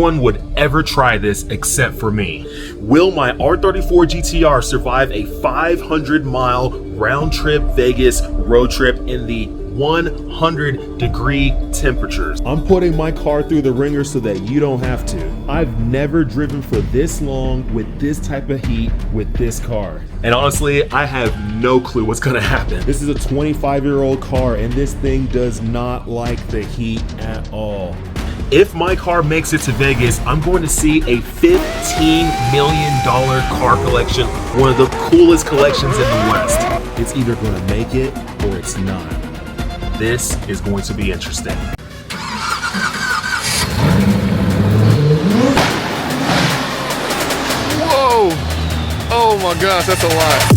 one would ever try this except for me. Will my R34 GTR survive a 500-mile round-trip Vegas road trip in the 100-degree temperatures? I'm putting my car through the ringer so that you don't have to. I've never driven for this long with this type of heat with this car. And honestly, I have no clue what's gonna happen. This is a 25-year-old car and this thing does not like the heat at all. If my car makes it to Vegas, I'm going to see a $15 million car collection, one of the coolest collections in the West. It's either gonna make it or it's not. This is going to be interesting. Whoa! Oh my gosh, that's a lot.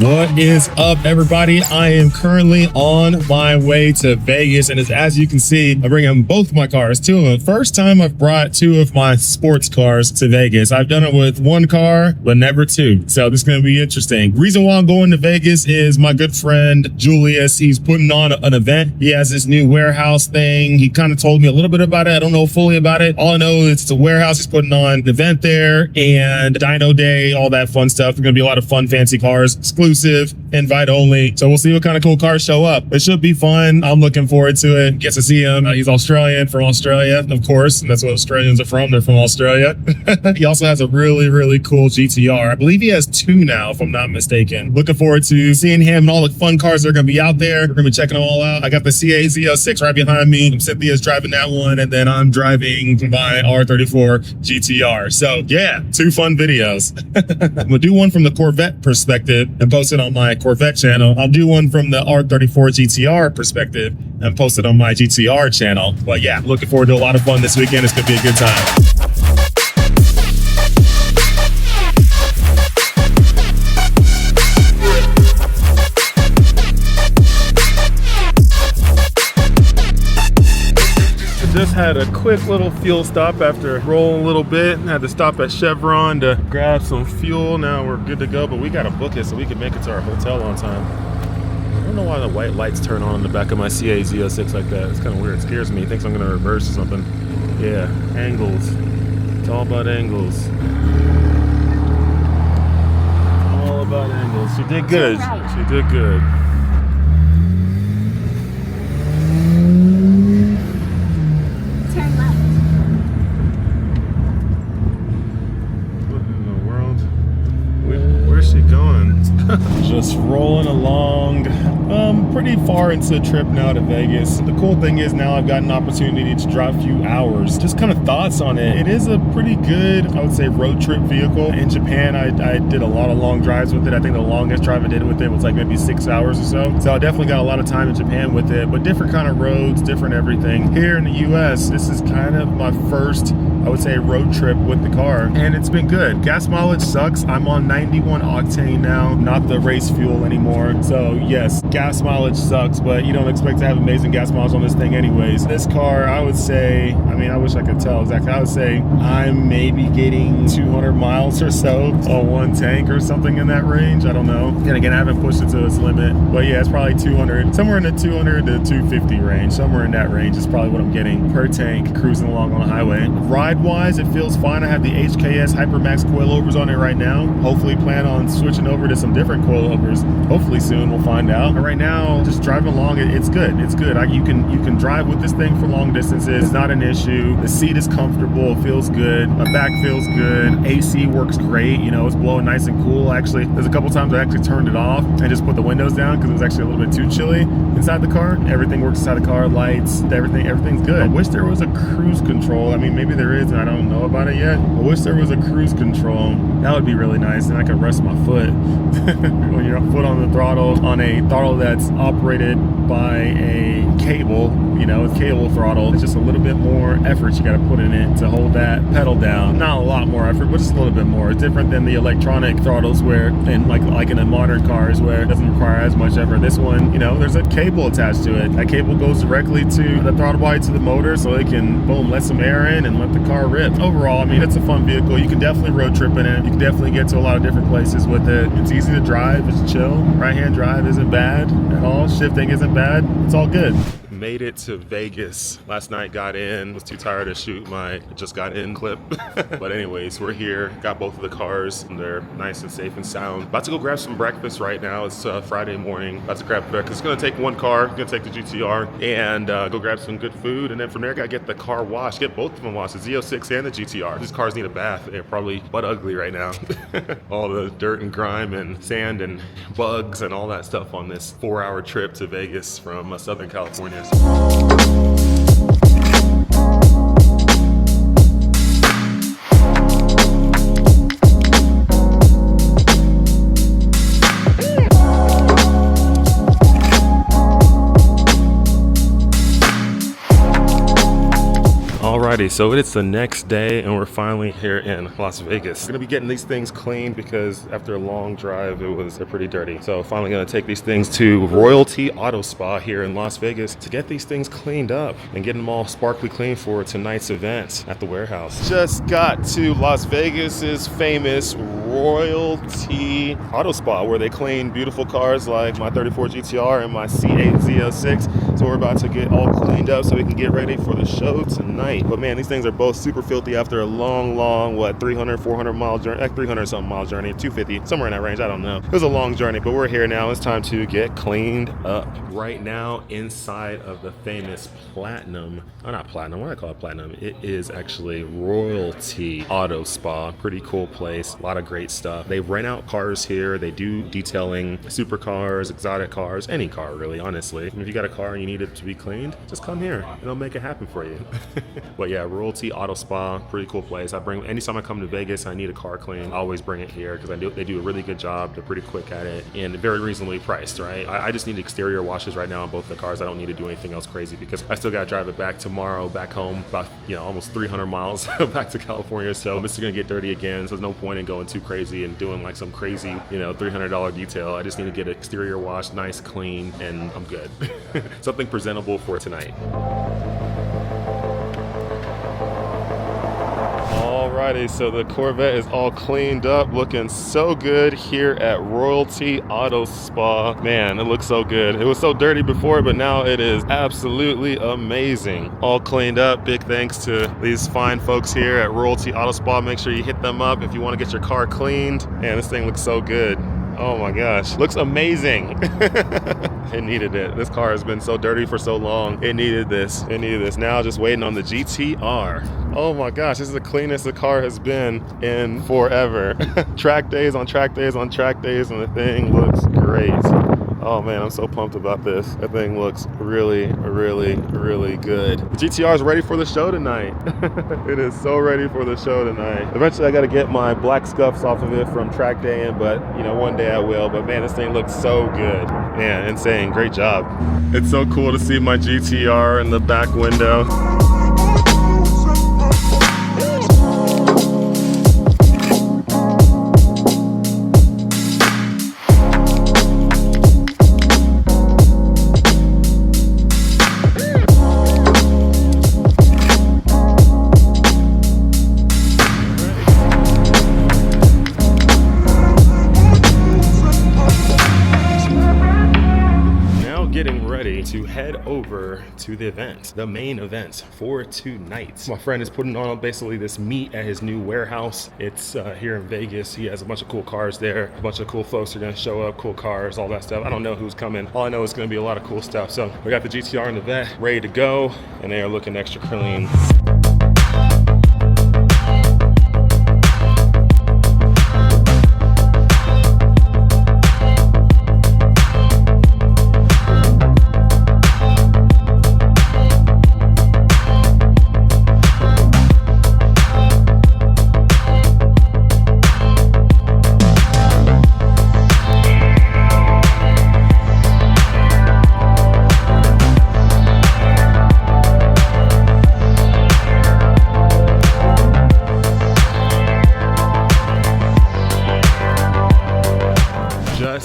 What is up, everybody? I am currently on my way to Vegas, and as you can see, I'm bringing both my cars, two of them. First time I've brought two of my sports cars to Vegas. I've done it with one car, but never two. So this is going to be interesting. Reason why I'm going to Vegas is my good friend Julius. He's putting on an event. He has this new warehouse thing. He kind of told me a little bit about it. I don't know fully about it. All I know is it's a warehouse. He's putting on an event there and Dyno Day, all that fun stuff. There's going to be a lot of fun, fancy cars, exclusive, invite only. So we'll see what kind of cool cars show up. It should be fun. I'm looking forward to it. Get to see him. He's Australian, from Australia, of course. And that's what Australians are from. They're from Australia. He also has a really, really cool GTR. I believe he has two now, if I'm not mistaken. Looking forward to seeing him and all the fun cars that are going to be out there. We're going to be checking them all out. I got the CA-Z06 right behind me. Cynthia's driving that one, and then I'm driving my R34 GTR. So yeah, two fun videos. I'm going to do one from the Corvette perspective and post it on my Corvette channel. I'll do one from the R34 GTR perspective and post it on my GTR channel. But yeah, looking forward to a lot of fun this weekend. It's going to be a good time. Just had a quick little fuel stop after rolling a little bit. Had to stop at Chevron to grab some fuel. Now we're good to go, but we gotta book it so we can make it to our hotel on time. I don't know why the white lights turn on in the back of my CA-Z06 like that. It's kind of weird. It scares me. It thinks I'm gonna reverse or something. Yeah, angles. It's all about angles. All about angles. She did good. She did good. Just rolling along, pretty far into the trip now to Vegas. The cool thing is now I've got an opportunity to drive a few hours. Just kind of thoughts on it. It is a pretty good, I would say, road trip vehicle. In Japan, I did a lot of long drives with it. I think the longest drive I did with it was like maybe 6 hours or so. So I definitely got a lot of time in Japan with it, but different kind of roads, different everything. Here in the US, this is kind of my first, I would say, road trip with the car, and it's been good. Gas mileage sucks. I'm on 91 octane now, not the race fuel anymore. So yes, gas mileage sucks, but you don't expect to have amazing gas mileage on this thing anyways. This car, I would say, I mean, I wish I could tell exactly. I would say I'm maybe getting 200 miles or so on one tank or something in that range. I don't know. And again, I haven't pushed it to its limit, but yeah, it's probably 200, somewhere in the 200 to 250 range. Somewhere in that range is probably what I'm getting per tank cruising along on the highway. Ride-wise, it feels fine. I have the HKS Hypermax coilovers on it right now. Hopefully plan on switching over to some different coilovers. Hopefully soon, we'll find out. But right now, just driving along, it's good. It's good. You can drive with this thing for long distances. It's not an issue. The seat is comfortable. It feels good. My back feels good. AC works great. You know, it's blowing nice and cool. Actually, there's a couple times I actually turned it off and just put the windows down because it was actually a little bit too chilly inside the car. Everything works inside the car. Lights, everything's good. I wish there was a cruise control. I mean, maybe there is and I don't know about it yet. I wish there was a cruise control. That would be really nice, and I could rest my foot. When your foot on the throttle, on a throttle that's operated by a cable, you know, with cable throttle. It's just a little bit more effort you got to put in it to hold that pedal down. Not a lot more effort, but just a little bit more. It's different than the electronic throttles where, and like in the modern cars where it doesn't require as much effort. This one, you know, there's a cable attached to it. That cable goes directly to the throttle body, to the motor, so it can, boom, let some air in and let the car rip. Overall, I mean, it's a fun vehicle. You can definitely road trip in it. You can definitely get to a lot of different places with it. It's easy to drive. It's chill. Right-hand drive isn't bad at all. Shifting isn't bad. It's all good. Made it to Vegas. Last night got in, was too tired to shoot my just got in clip. But anyways, we're here, got both of the cars, and they're nice and safe and sound. About to go grab some breakfast right now. It's Friday morning. About to grab breakfast. It's gonna take one car, gonna take the GTR, and go grab some good food, and then from there gotta get the car washed, get both of them washed, the Z06 and the GTR. These cars need a bath. They're probably butt ugly right now. All the dirt and grime and sand and bugs and all that stuff on this 4-hour trip to Vegas from Southern California. Alrighty, so it's the next day and we're finally here in Las Vegas. We're gonna be getting these things cleaned because after a long drive, they're pretty dirty. So finally gonna take these things to Royalty Auto Spa here in Las Vegas to get these things cleaned up and get them all sparkly clean for tonight's event at the warehouse. Just got to Las Vegas's famous Royalty Auto Spa where they clean beautiful cars like my 34 GTR and my C8 Z06. So we're about to get all cleaned up so we can get ready for the show tonight. But man, these things are both super filthy after a long, what, 300, 400 mile journey, like 300 something mile journey, 250, somewhere in that range, I don't know. It was a long journey, but we're here now. It's time to get cleaned up. Right now, inside of the famous Platinum, oh, not Platinum, why do I call it Platinum? It is actually Royalty Auto Spa. Pretty cool place, a lot of great stuff. They rent out cars here. They do detailing, supercars, exotic cars, any car really, honestly. And if you got a car and you need it to be cleaned, just come here and they'll make it happen for you. But yeah, Royalty Auto Spa, pretty cool place. Anytime I come to Vegas, I need a car clean, I always bring it here because they do a really good job. They're pretty quick at it and very reasonably priced, right? I just need exterior washes right now on both the cars. I don't need to do anything else crazy because I still got to drive it back tomorrow, back home, about, you know, almost 300 miles back to California. So this is gonna get dirty again. So there's no point in going too crazy and doing like some crazy, you know, $300 detail. I just need to get an exterior wash, nice, clean, and I'm good. Something presentable for tonight. Alrighty, so the Corvette is all cleaned up, looking so good here at Royalty Auto Spa. Man, it looks so good. It was so dirty before, but now it is absolutely amazing. All cleaned up. Big thanks to these fine folks here at Royalty Auto Spa. Make sure you hit them up if you want to get your car cleaned. Man, this thing looks so good. Oh my gosh, looks amazing. It needed it. This car has been so dirty for so long. It needed this. It needed this. Now just waiting on the GTR. Oh my gosh, this is the cleanest the car has been in forever. Track days on track days on track days, and the thing looks great. Oh man, I'm so pumped about this. That thing looks really, really, really good. The GTR is ready for the show tonight. It is so ready for the show tonight. Eventually I gotta get my black scuffs off of it from track day in, but you know, one day I will. But man, this thing looks so good. Man, insane, great job. It's so cool to see my GTR in the back window. To head over to the event, the main event for tonight. My friend is putting on basically this meet at his new warehouse. It's here in Vegas. He has a bunch of cool cars there. A bunch of cool folks are gonna show up, cool cars, all that stuff. I don't know who's coming. All I know is gonna be a lot of cool stuff. So we got the GTR and the Vet ready to go, and they are looking extra clean.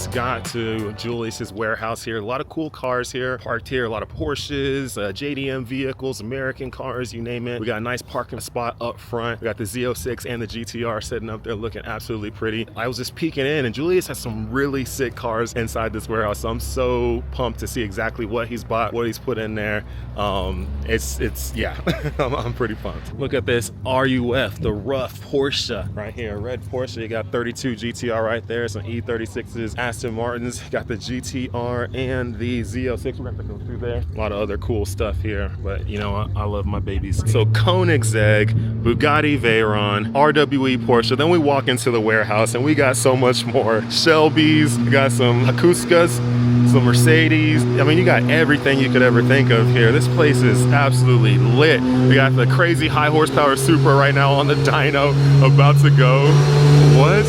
just got to Julius's warehouse here. A lot of cool cars here, parked here. A lot of Porsches, JDM vehicles, American cars, you name it. We got a nice parking spot up front. We got the Z06 and the GTR sitting up there looking absolutely pretty. I was just peeking in, and Julius has some really sick cars inside this warehouse. So I'm so pumped to see exactly what he's bought, what he's put in there. Yeah, I'm pretty pumped. Look at this RUF, the rough Porsche right here, red Porsche. You got 32 GTR right there, some E36s, Aston Martins, got the GTR and the Z06. We're gonna go through there. A lot of other cool stuff here, but you know, I love my babies. So Koenigsegg, Bugatti Veyron, RWE Porsche. Then we walk into the warehouse and we got so much more. Shelby's, we got some Hakuskas, some Mercedes. I mean, you got everything you could ever think of here. This place is absolutely lit. We got the crazy high horsepower Supra right now on the dyno, about to go. What?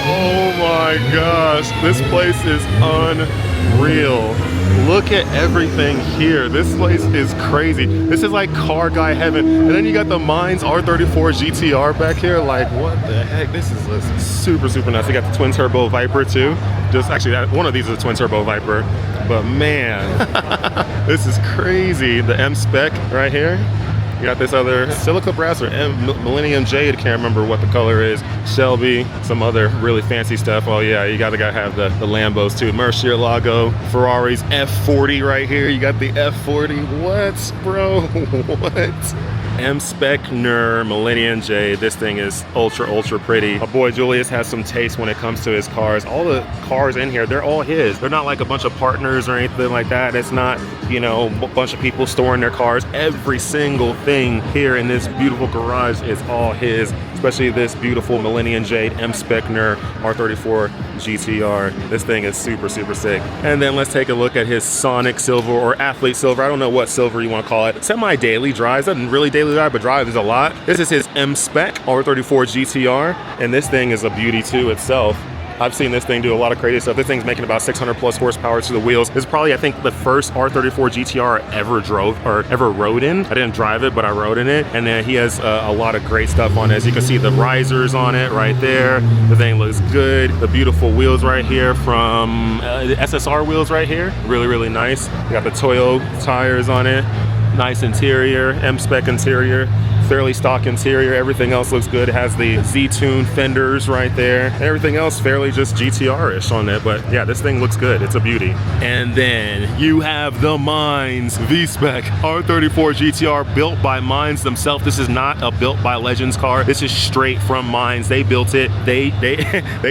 Oh my gosh, this place is unreal. Look at everything here. This place is crazy. This is like car guy heaven. And then you got the Mines R34 GT-R back here. Like, what the heck? This is super, super nice. You got the twin turbo Viper too. Just actually, one of these is a twin turbo Viper. But man, this is crazy. The M spec right here. You got this other silica brass or Millennium Jade, I can't remember what the color is. Shelby, some other really fancy stuff. Oh yeah, you gotta have the Lambos too. Murcielago, Ferrari's F40 right here. You got the F40. What, bro? What? M-Spec Nur Millennium Jade. This thing is ultra pretty. My boy Julius has some taste when it comes to his cars. All the cars in here, they're all his. They're not like a bunch of partners or anything like that. It's not, you know, a bunch of people storing their cars. Every single thing here in this beautiful garage is all his, especially this beautiful Millennium Jade M-Spec Nur R34 GT-R. This thing is super sick. And then let's take a look at his Sonic Silver or Athlete Silver. I don't know what silver you want to call it. Semi-daily drives. Doesn't really daily drive, but drives a lot. This is his M-Spec R34 GT-R, and this thing is a beauty too itself. I've seen this thing do a lot of crazy stuff. This thing's making about 600 plus horsepower to the wheels. This is probably, I think, the first R34 GT-R I ever drove or ever rode in. I didn't drive it, but I rode in it. And then he has a lot of great stuff on this. You can see the risers on it right there. The thing looks good. The beautiful wheels right here from the SSR wheels right here. Really nice. You got the Toyo tires on it. Nice interior, M-Spec interior, fairly stock interior. Everything else looks good. It has the Z-Tune fenders right there. Everything else fairly just GTR-ish on it, but yeah, this thing looks good. It's a beauty. And then you have the Mines V-Spec R34 GT-R, built by Mines themselves. This is not a built by Legends car. This is straight from Mines. They built it. They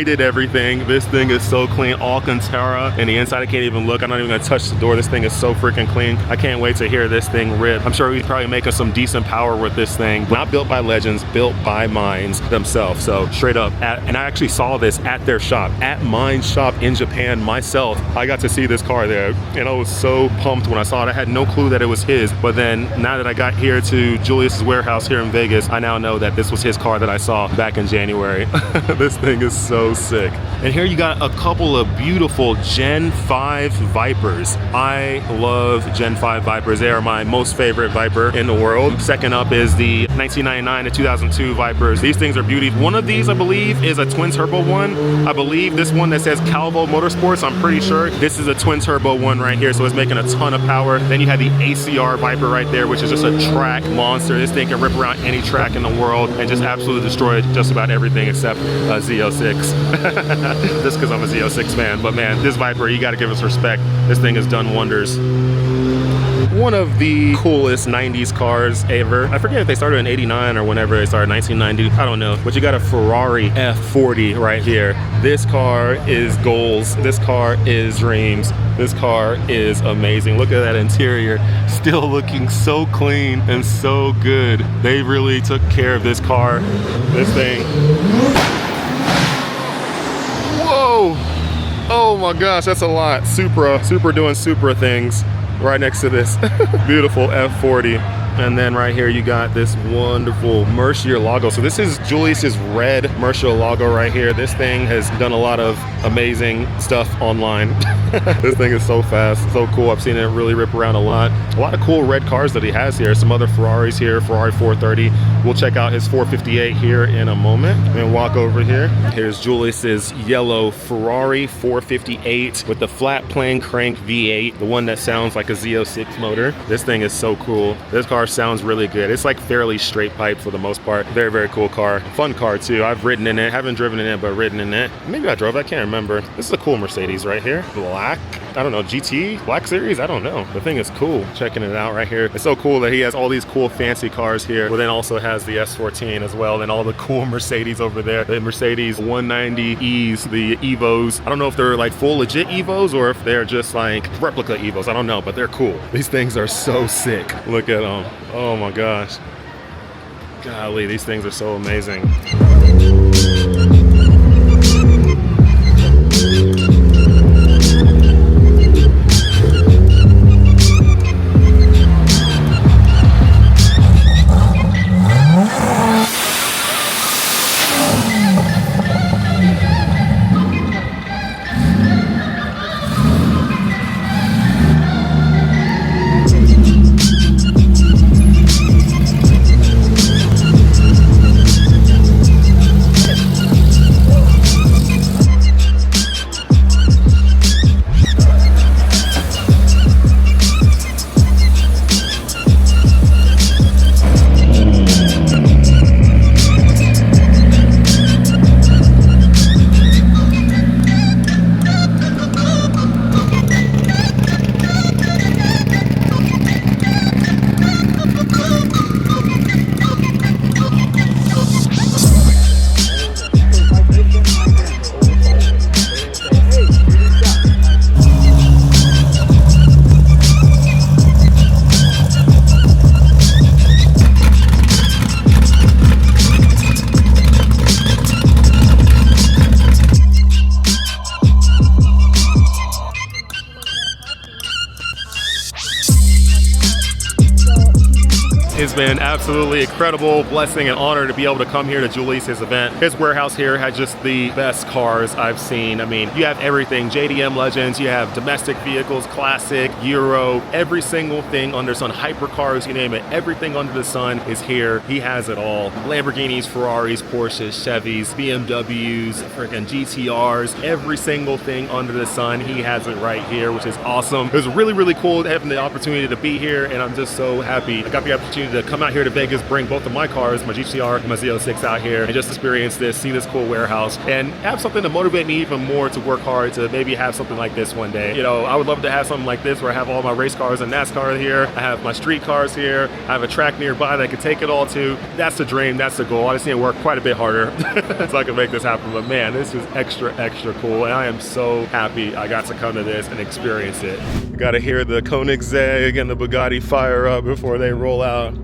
did everything. This thing is so clean. Alcantara, and the inside I can't even look. I'm not even gonna touch the door. This thing is so freaking clean. I can't wait to hear this thing rip. I'm sure he's probably making some decent power with this thing. Not built by Legends, built by Mines themselves. So straight up, and I actually saw this at their shop, at Mines shop in Japan myself. I got to see this car there, and I was so pumped when I saw it. I had no clue that it was his, but then now that I got here to Julius's warehouse here in Vegas, I now know that this was his car that I saw back in January. This thing is so sick. And here you got a couple of beautiful Gen 5 Vipers. I love Gen 5 Vipers. They are my most favorite Viper in the world. Second up is the 1999 to 2002 Vipers. These things are beauties. One of these, I believe, is a twin turbo one. I believe this one that says Calvo Motorsports, I'm pretty sure this is a twin turbo one right here, so it's making a ton of power. Then you have the ACR Viper right there, which is just a track monster. This thing can rip around any track in the world and just absolutely destroy just about everything except Z06. Just because I'm a Z06 fan, but man, this Viper, you got to give us respect. This thing has done wonders. One of the coolest 90s cars ever. I forget if they started in 89 or whenever they started, 1990. I don't know. But you got a Ferrari F40 right here. This car is goals. This car is dreams. This car is amazing. Look at that interior. Still looking so clean and so good. They really took care of this car. This thing. Whoa! Oh my gosh, that's a lot. Supra doing Supra things right next to this beautiful F40. And then right here you got this wonderful Murcielago. So this is Julius's red Murcielago right here. This thing has done a lot of amazing stuff online. This thing is so fast, so cool. I've seen it really rip around a lot. A lot of cool red cars that he has here. Some other Ferraris here, Ferrari 430. We'll check out his 458 here in a moment. And walk over here. Here's Julius's yellow Ferrari 458 with the flat plane crank V8, the one that sounds like a Z06 motor. This thing is so cool. This car sounds really good. It's like fairly straight pipe for the most part. Very, very cool car. Fun car too. I've ridden in it. Haven't driven in it, but ridden in it. Maybe I drove. I can't remember. This is a cool Mercedes right here. Black. I don't know, GT? Black Series? I don't know. The thing is cool. Checking it out right here. It's so cool that he has all these cool fancy cars here, but then also has the S14 as well, and all the cool Mercedes over there. The Mercedes 190Es, the Evos. I don't know if they're like full legit Evos or if they're just like replica Evos. I don't know, but they're cool. These things are so sick. Look at them. Oh my gosh. Golly, these things are so amazing. It's been absolutely incredible blessing and honor to be able to come here to Julius's event. His warehouse here has just the best cars I've seen. I mean, you have everything, JDM Legends, you have domestic vehicles, classic, Euro, every single thing under the sun, hypercars, you name it, everything under the sun is here. He has it all. Lamborghinis, Ferraris, Porsches, Chevys, BMWs, freaking GTRs, every single thing under the sun, he has it right here, which is awesome. It was really, really cool having the opportunity to be here, and I'm just so happy I got the opportunity to come out here to Vegas, bring both of my cars, my GTR and my Z06 out here, and just experience this, see this cool warehouse, and have something to motivate me even more to work hard to maybe have something like this one day. You know, I would love to have something like this where I have all my race cars and NASCAR here, I have my street cars here, I have a track nearby that I can take it all to. That's the dream, that's the goal. I just need to work quite a bit harder so I can make this happen, but man, this is extra, extra cool, and I am so happy I got to come to this and experience it. You gotta hear the Koenigsegg and the Bugatti fire up before they roll out.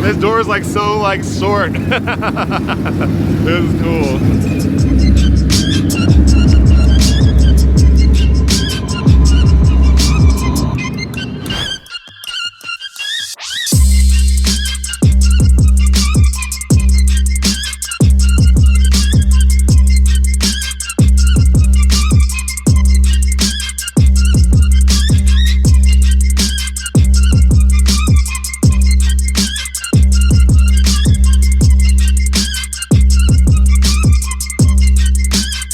This door is like so short. This is cool.